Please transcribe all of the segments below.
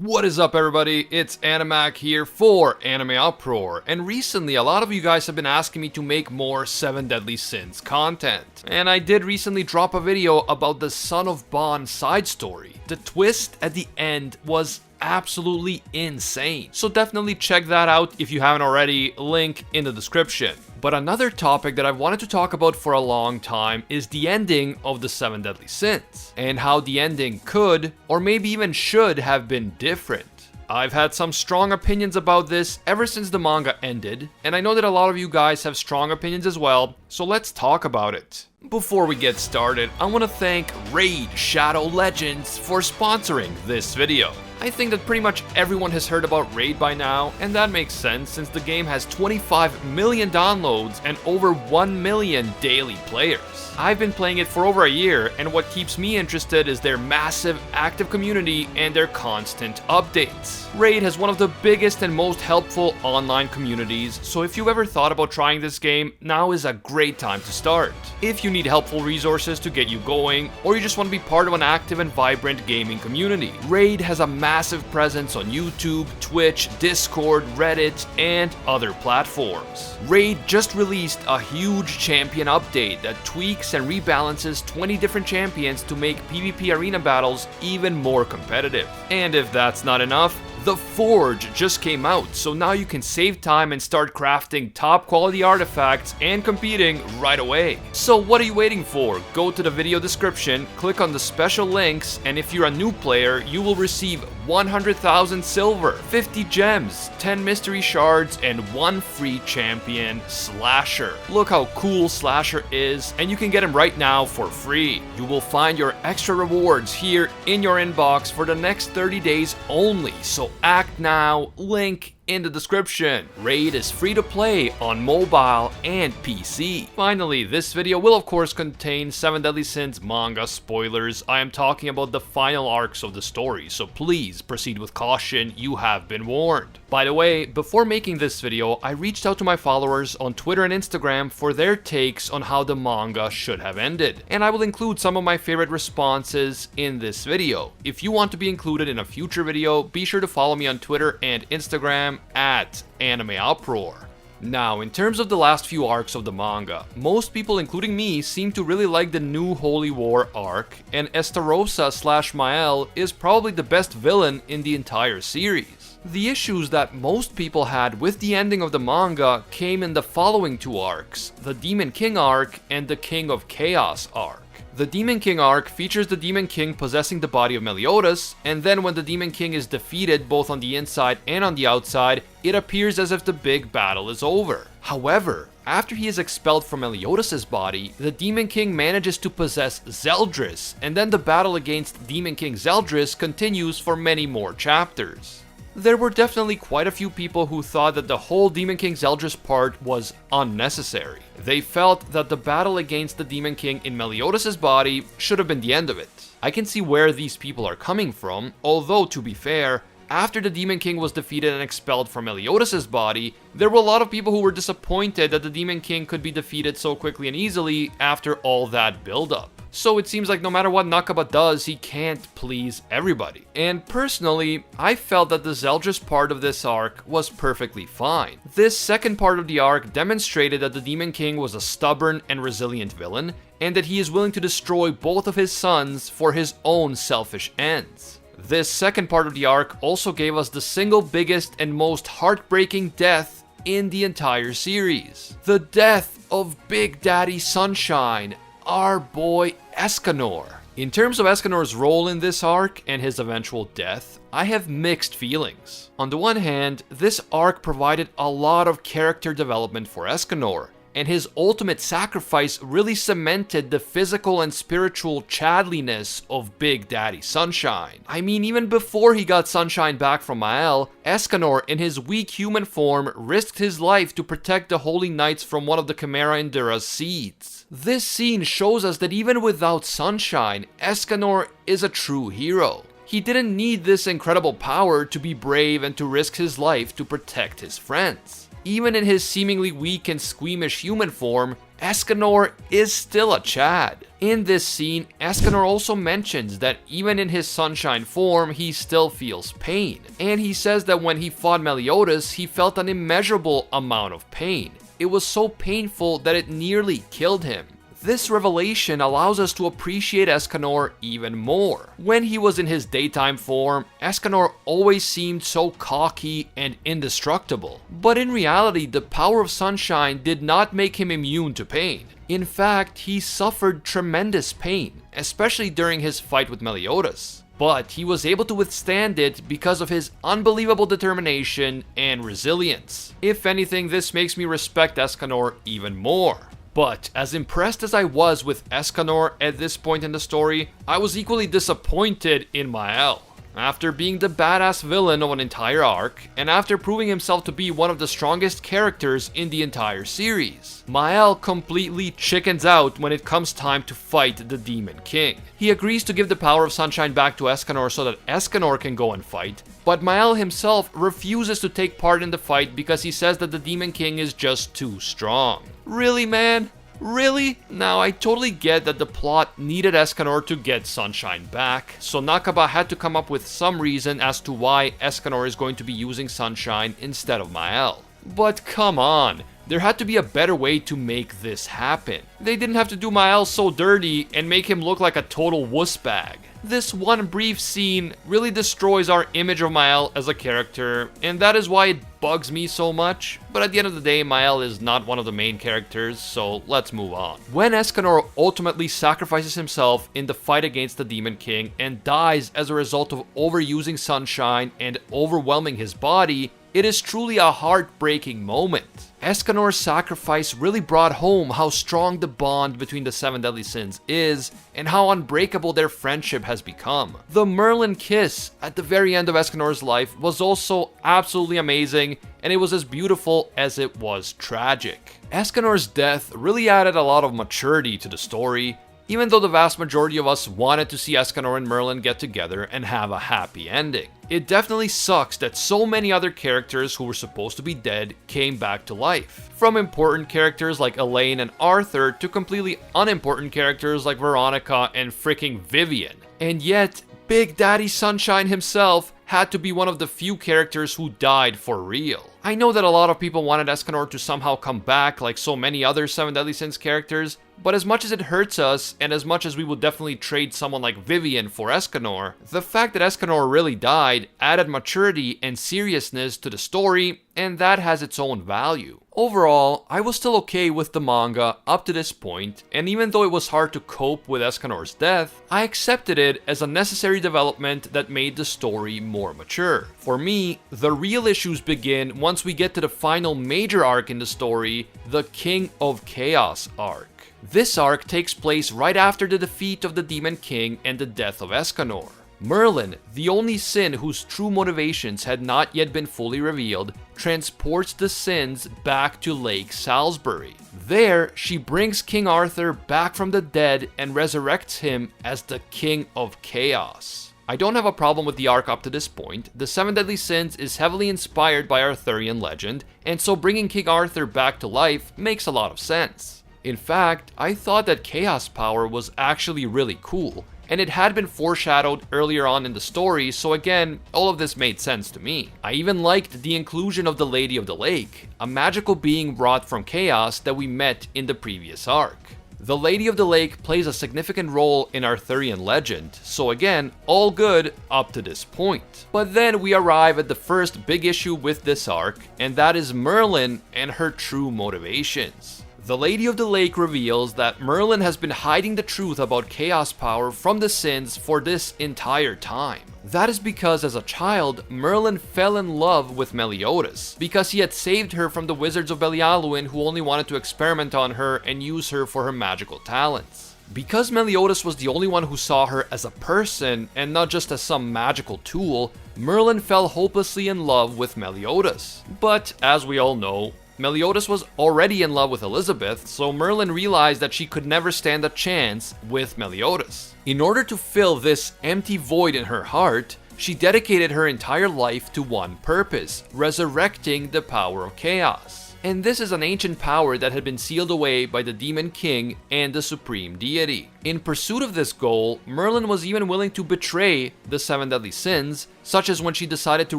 What is up, everybody? It's Animac here for AnimeUproar, and recently a lot of you guys have been asking me to make more 7 Deadly Sins content. And I did recently drop a video about the Son of Bon side story. The twist at the end was absolutely insane, so definitely check that out if you haven't already, link in the description. But another topic that I've wanted to talk about for a long time is the ending of the 7 Deadly Sins, and how the ending could, or maybe even should have been different. I've had some strong opinions about this ever since the manga ended, and I know that a lot of you guys have strong opinions as well, so let's talk about it. Before we get started, I want to thank Raid Shadow Legends for sponsoring this video. I think that pretty much everyone has heard about Raid by now, and that makes sense since the game has 25 million downloads and over 1 million daily players. I've been playing it for over a year, and what keeps me interested is their massive active community and their constant updates. Raid has one of the biggest and most helpful online communities, so if you've ever thought about trying this game, now is a great time to start. If you need helpful resources to get you going, or you just want to be part of an active and vibrant gaming community, Raid has a massive presence on YouTube, Twitch, Discord, Reddit, and other platforms. Raid just released a huge champion update that tweaks and rebalances 20 different champions to make PvP arena battles even more competitive. And if that's not enough, The Forge just came out, so now you can save time and start crafting top quality artifacts and competing right away. So what are you waiting for? Go to the video description, click on the special links, and if you're a new player, you will receive 100,000 silver, 50 gems, 10 mystery shards, and 1 free champion, Slasher. Look how cool Slasher is, and you can get him right now for free. You will find your extra rewards here in your inbox for the next 30 days only, so act now, link in the description. Raid is free to play on mobile and PC. Finally, this video will of course contain 7 Deadly Sins manga spoilers. I am talking about the final arcs of the story, so please proceed with caution, you have been warned. By the way, before making this video, I reached out to my followers on Twitter and Instagram for their takes on how the manga should have ended, and I will include some of my favorite responses in this video. If you want to be included in a future video, be sure to follow me on Twitter and Instagram at AnimeUproar. Now, in terms of the last few arcs of the manga, most people, including me, seem to really like the new Holy War arc, and Estarossa/Mael is probably the best villain in the entire series. The issues that most people had with the ending of the manga came in the following 2 arcs, the Demon King arc and the King of Chaos arc. The Demon King arc features the Demon King possessing the body of Meliodas, and then when the Demon King is defeated both on the inside and on the outside, it appears as if the big battle is over. However, after he is expelled from Meliodas' body, the Demon King manages to possess Zeldris, and then the battle against Demon King Zeldris continues for many more chapters. There were definitely quite a few people who thought that the whole Demon King Zeldris part was unnecessary. They felt that the battle against the Demon King in Meliodas' body should have been the end of it. I can see where these people are coming from, although to be fair, after the Demon King was defeated and expelled from Meliodas' body, there were a lot of people who were disappointed that the Demon King could be defeated so quickly and easily after all that build-up. So it seems like no matter what Nakaba does, he can't please everybody. And personally, I felt that the Zeldris part of this arc was perfectly fine. This second part of the arc demonstrated that the Demon King was a stubborn and resilient villain, and that he is willing to destroy both of his sons for his own selfish ends. This second part of the arc also gave us the single biggest and most heartbreaking death in the entire series. The death of Big Daddy Sunshine, our boy Escanor. In terms of Escanor's role in this arc and his eventual death, I have mixed feelings. On the one hand, this arc provided a lot of character development for Escanor, and his ultimate sacrifice really cemented the physical and spiritual chadliness of Big Daddy Sunshine. I mean, even before he got Sunshine back from Mael, Escanor in his weak human form risked his life to protect the Holy Knights from one of the Chimera Indura's seeds. This scene shows us that even without Sunshine, Escanor is a true hero. He didn't need this incredible power to be brave and to risk his life to protect his friends. Even in his seemingly weak and squeamish human form, Escanor is still a Chad. In this scene, Escanor also mentions that even in his sunshine form, he still feels pain. And he says that when he fought Meliodas, he felt an immeasurable amount of pain. It was so painful that it nearly killed him. This revelation allows us to appreciate Escanor even more. When he was in his daytime form, Escanor always seemed so cocky and indestructible. But in reality, the power of sunshine did not make him immune to pain. In fact, he suffered tremendous pain, especially during his fight with Meliodas. But he was able to withstand it because of his unbelievable determination and resilience. If anything, this makes me respect Escanor even more. But as impressed as I was with Escanor at this point in the story, I was equally disappointed in Mael. After being the badass villain of an entire arc, and after proving himself to be one of the strongest characters in the entire series, Mael completely chickens out when it comes time to fight the Demon King. He agrees to give the power of sunshine back to Escanor so that Escanor can go and fight, but Mael himself refuses to take part in the fight because he says that the Demon King is just too strong. Really, man? Really? Now, I totally get that the plot needed Escanor to get sunshine back, so Nakaba had to come up with some reason as to why Escanor is going to be using sunshine instead of Mael. But come on, there had to be a better way to make this happen. They didn't have to do Mael so dirty and make him look like a total wuss bag. This one brief scene really destroys our image of Mael as a character, and that is why it bugs me so much. But at the end of the day, Mael is not one of the main characters, so let's move on. When Escanor ultimately sacrifices himself in the fight against the Demon King and dies as a result of overusing sunshine and overwhelming his body, it is truly a heartbreaking moment. Escanor's sacrifice really brought home how strong the bond between the 7 deadly sins is and how unbreakable their friendship has become. The Merlin kiss at the very end of Escanor's life was also absolutely amazing, and it was as beautiful as it was tragic. Escanor's death really added a lot of maturity to the story, even though the vast majority of us wanted to see Escanor and Merlin get together and have a happy ending. It definitely sucks that so many other characters who were supposed to be dead came back to life. From important characters like Elaine and Arthur to completely unimportant characters like Veronica and freaking Vivian. And yet, Big Daddy Sunshine himself had to be one of the few characters who died for real. I know that a lot of people wanted Escanor to somehow come back like so many other 7 Deadly Sins characters, but as much as it hurts us, and as much as we would definitely trade someone like Vivian for Escanor, the fact that Escanor really died added maturity and seriousness to the story, and that has its own value. Overall, I was still okay with the manga up to this point, and even though it was hard to cope with Escanor's death, I accepted it as a necessary development that made the story more mature. For me, the real issues begin once we get to the final major arc in the story, the King of Chaos Ark. This arc takes place right after the defeat of the Demon King and the death of Escanor. Merlin, the only sin whose true motivations had not yet been fully revealed, transports the sins back to Lake Salisbury. There, she brings King Arthur back from the dead and resurrects him as the King of Chaos. I don't have a problem with the arc up to this point. The 7 Deadly Sins is heavily inspired by Arthurian legend, and so bringing King Arthur back to life makes a lot of sense. In fact, I thought that Chaos Power was actually really cool, and it had been foreshadowed earlier on in the story, so again, all of this made sense to me. I even liked the inclusion of the Lady of the Lake, a magical being brought from Chaos that we met in the previous arc. The Lady of the Lake plays a significant role in Arthurian legend, so again, all good up to this point. But then we arrive at the first big issue with this arc, and that is Merlin and her true motivations. The Lady of the Lake reveals that Merlin has been hiding the truth about Chaos Power from the Sins for this entire time. That is because as a child, Merlin fell in love with Meliodas, because he had saved her from the wizards of Belialuin who only wanted to experiment on her and use her for her magical talents. Because Meliodas was the only one who saw her as a person and not just as some magical tool, Merlin fell hopelessly in love with Meliodas. But as we all know, Meliodas was already in love with Elizabeth, so Merlin realized that she could never stand a chance with Meliodas. In order to fill this empty void in her heart, she dedicated her entire life to one purpose: resurrecting the power of chaos. and this is an ancient power that had been sealed away by the Demon King and the Supreme Deity. In pursuit of this goal, Merlin was even willing to betray the 7 deadly sins, such as when she decided to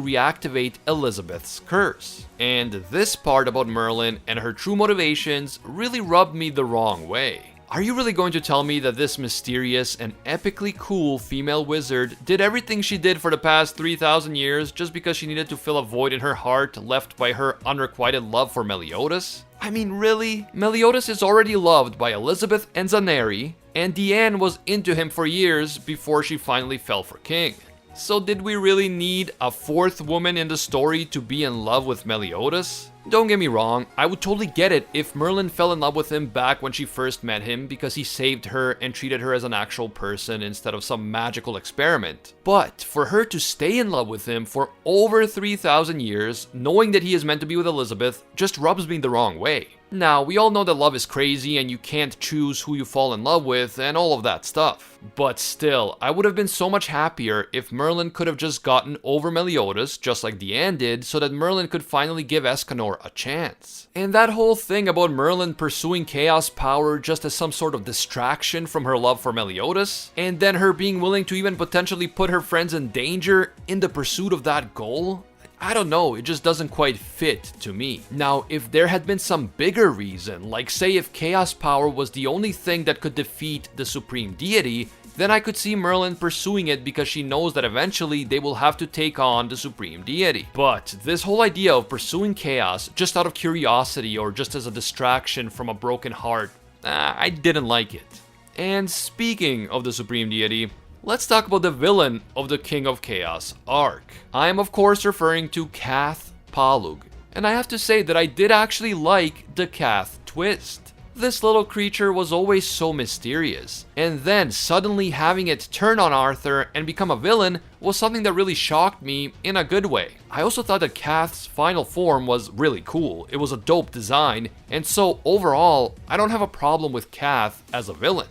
reactivate Elizabeth's curse. And this part about Merlin and her true motivations really rubbed me the wrong way. Are you really going to tell me that this mysterious and epically cool female wizard did everything she did for the past 3,000 years just because she needed to fill a void in her heart left by her unrequited love for Meliodas? I mean, really? Meliodas is already loved by Elizabeth and Zaneri, and Diane was into him for years before she finally fell for King. So did we really need a 4th woman in the story to be in love with Meliodas? Don't get me wrong, I would totally get it if Merlin fell in love with him back when she first met him because he saved her and treated her as an actual person instead of some magical experiment. But for her to stay in love with him for over 3,000 years, knowing that he is meant to be with Elizabeth, just rubs me the wrong way. Now, we all know that love is crazy and you can't choose who you fall in love with and all of that stuff. But still, I would have been so much happier if Merlin could have just gotten over Meliodas, just like Diane did, so that Merlin could finally give Escanor a chance. And that whole thing about Merlin pursuing chaos power just as some sort of distraction from her love for Meliodas, and then her being willing to even potentially put her friends in danger in the pursuit of that goal, I don't know, it just doesn't quite fit to me. Now, if there had been some bigger reason, like say if chaos power was the only thing that could defeat the Supreme Deity, then I could see Merlin pursuing it because she knows that eventually they will have to take on the Supreme Deity. But this whole idea of pursuing chaos just out of curiosity or just as a distraction from a broken heart, I didn't like it. And speaking of the Supreme Deity, let's talk about the villain of the King of Chaos Ark. I am of course referring to Cath Palug, and I have to say that I did actually like the Cath twist. This little creature was always so mysterious, and then suddenly having it turn on Arthur and become a villain was something that really shocked me in a good way. I also thought that Cath's final form was really cool. It was a dope design, and so overall, I don't have a problem with Cath as a villain.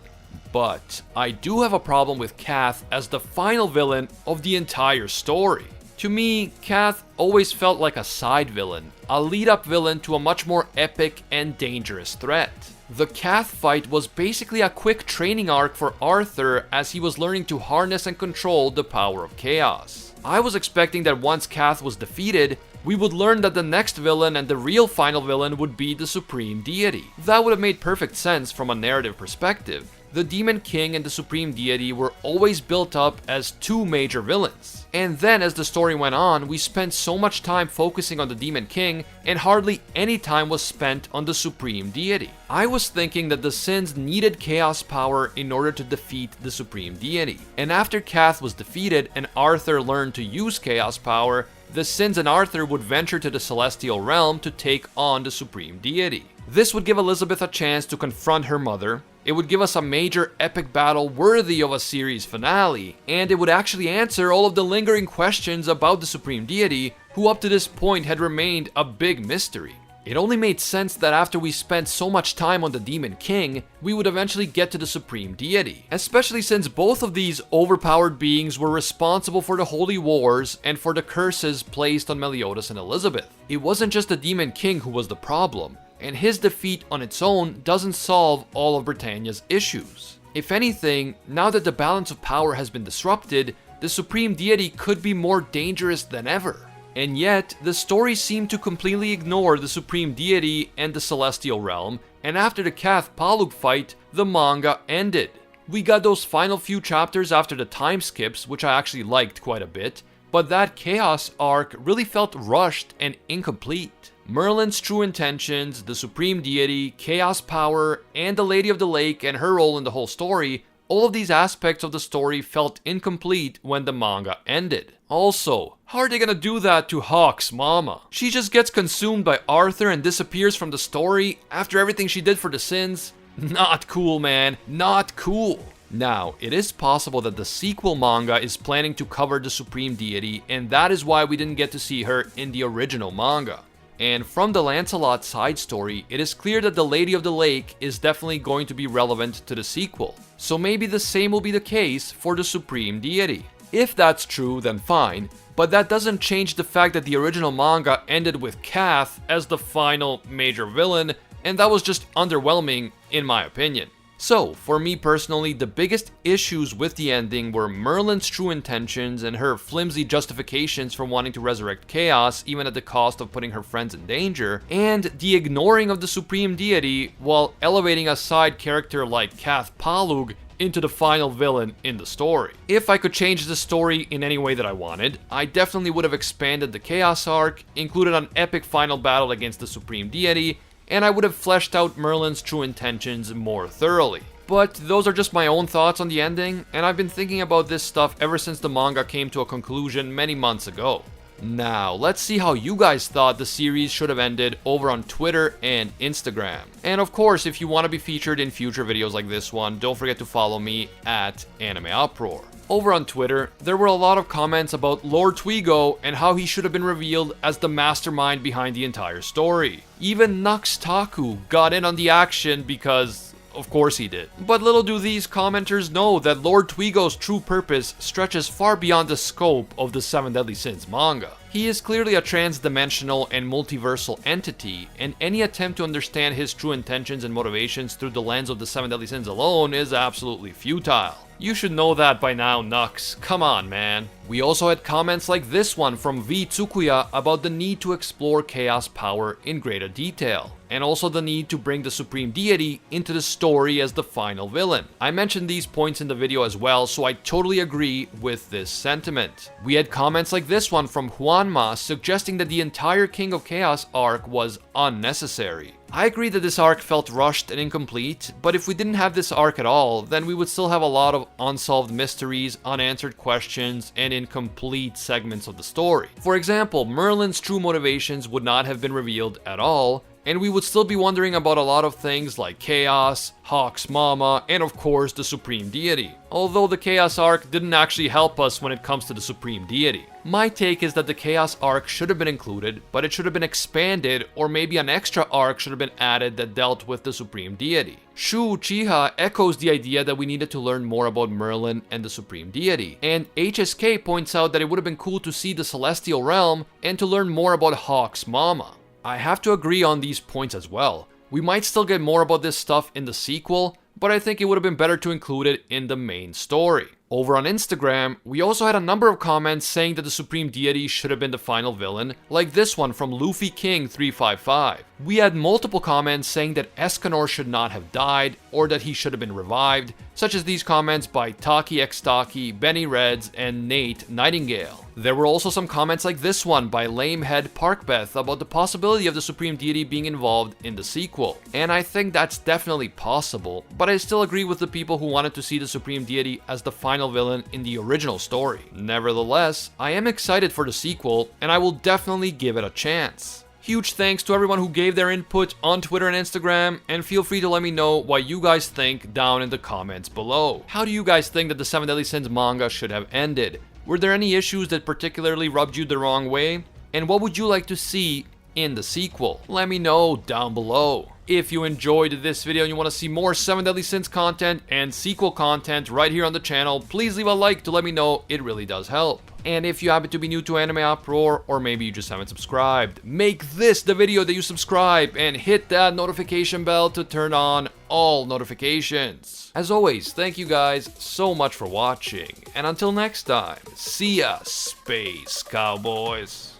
But I do have a problem with Cath as the final villain of the entire story. To me, Cath always felt like a side villain, a lead-up villain to a much more epic and dangerous threat. The Cath fight was basically a quick training arc for Arthur as he was learning to harness and control the power of chaos. I was expecting that once Cath was defeated, we would learn that the next villain and the real final villain would be the Supreme Deity. That would have made perfect sense from a narrative perspective. The Demon King and the Supreme Deity were always built up as 2 major villains. And then as the story went on, we spent so much time focusing on the Demon King and hardly any time was spent on the Supreme Deity. I was thinking that the Sins needed chaos power in order to defeat the Supreme Deity. And after Cath was defeated and Arthur learned to use chaos power, the Sins and Arthur would venture to the Celestial Realm to take on the Supreme Deity. This would give Elizabeth a chance to confront her mother. It would give us a major epic battle worthy of a series finale, and it would actually answer all of the lingering questions about the Supreme Deity, who up to this point had remained a big mystery. It only made sense that after we spent so much time on the Demon King, we would eventually get to the Supreme Deity, especially since both of these overpowered beings were responsible for the Holy Wars and for the curses placed on Meliodas and Elizabeth. It wasn't just the Demon King who was the problem, and his defeat on its own doesn't solve all of Britannia's issues. If anything, now that the balance of power has been disrupted, the Supreme Deity could be more dangerous than ever. And yet, the story seemed to completely ignore the Supreme Deity and the Celestial Realm, and after the Cath Palug fight, the manga ended. We got those final few chapters after the time skips, which I actually liked quite a bit, but that Chaos Ark really felt rushed and incomplete. Merlin's true intentions, the Supreme Deity, Chaos Power, and the Lady of the Lake and her role in the whole story, all of these aspects of the story felt incomplete when the manga ended. Also, how are they gonna do that to Hawk's mama? She just gets consumed by Arthur and disappears from the story after everything she did for the Sins? Not cool, man. Not cool. Now, it is possible that the sequel manga is planning to cover the Supreme Deity, and that is why we didn't get to see her in the original manga. And from the Lancelot side story, it is clear that the Lady of the Lake is definitely going to be relevant to the sequel. So maybe the same will be the case for the Supreme Deity. If that's true, then fine, but that doesn't change the fact that the original manga ended with Kath as the final major villain, and that was just underwhelming in my opinion. So, for me personally, the biggest issues with the ending were Merlin's true intentions and her flimsy justifications for wanting to resurrect Chaos, even at the cost of putting her friends in danger, and the ignoring of the Supreme Deity while elevating a side character like Kath Palug into the final villain in the story. If I could change the story in any way that I wanted, I definitely would have expanded the Chaos Ark, included an epic final battle against the Supreme Deity, and I would have fleshed out Merlin's true intentions more thoroughly. But those are just my own thoughts on the ending, and I've been thinking about this stuff ever since the manga came to a conclusion many months ago. Now, let's see how you guys thought the series should have ended over on Twitter and Instagram. And of course, if you want to be featured in future videos like this one, don't forget to follow me at AnimeUproar. Over on Twitter, there were a lot of comments about Lord Twigo and how he should have been revealed as the mastermind behind the entire story. Even Nux Taku got in on the action because, of course he did. But little do these commenters know that Lord Twigo's true purpose stretches far beyond the scope of the Seven Deadly Sins manga. He is clearly a trans-dimensional and multiversal entity, and any attempt to understand his true intentions and motivations through the lens of the Seven Deadly Sins alone is absolutely futile. You should know that by now, Nux. Come on, man. We also had comments like this one from V Tsukuya about the need to explore Chaos power in greater detail, and also the need to bring the Supreme Deity into the story as the final villain. I mentioned these points in the video as well, so I totally agree with this sentiment. We had comments like this one from Juanma suggesting that the entire King of Chaos arc was unnecessary. I agree that this arc felt rushed and incomplete, but if we didn't have this arc at all, then we would still have a lot of unsolved mysteries, unanswered questions, and incomplete segments of the story. For example, Merlin's true motivations would not have been revealed at all, and we would still be wondering about a lot of things like Chaos, Hawk's mama, and of course the Supreme Deity. Although the Chaos Ark didn't actually help us when it comes to the Supreme Deity. My take is that the Chaos Ark should have been included, but it should have been expanded, or maybe an extra arc should have been added that dealt with the Supreme Deity. Shu Uchiha echoes the idea that we needed to learn more about Merlin and the Supreme Deity, and HSK points out that it would have been cool to see the Celestial Realm and to learn more about Hawk's mama. I have to agree on these points as well. We might still get more about this stuff in the sequel, but I think it would have been better to include it in the main story. Over on Instagram, we also had a number of comments saying that the Supreme Deity should have been the final villain, like this one from Luffy King 355. We had multiple comments saying that Escanor should not have died, or that he should have been revived, such as these comments by Taki X Taki, Benny Reds, and Nate Nightingale. There were also some comments like this one by Lamehead Parkbeth about the possibility of the Supreme Deity being involved in the sequel. And I think that's definitely possible, but I still agree with the people who wanted to see the Supreme Deity as the final villain in the original story. Nevertheless, I am excited for the sequel, and I will definitely give it a chance. Huge thanks to everyone who gave their input on Twitter and Instagram, and feel free to let me know what you guys think down in the comments below. How do you guys think that the Seven Deadly Sins manga should have ended? Were there any issues that particularly rubbed you the wrong way? And what would you like to see in the sequel? Let me know down below. If you enjoyed this video and you want to see more 7 Deadly Sins content and sequel content right here on the channel, please leave a like to let me know. It really does help. And if you happen to be new to AnimeUproar, or maybe you just haven't subscribed, make this the video that you subscribe and hit that notification bell to turn on all notifications. As always, thank you guys so much for watching, and until next time, see ya, Space Cowboys.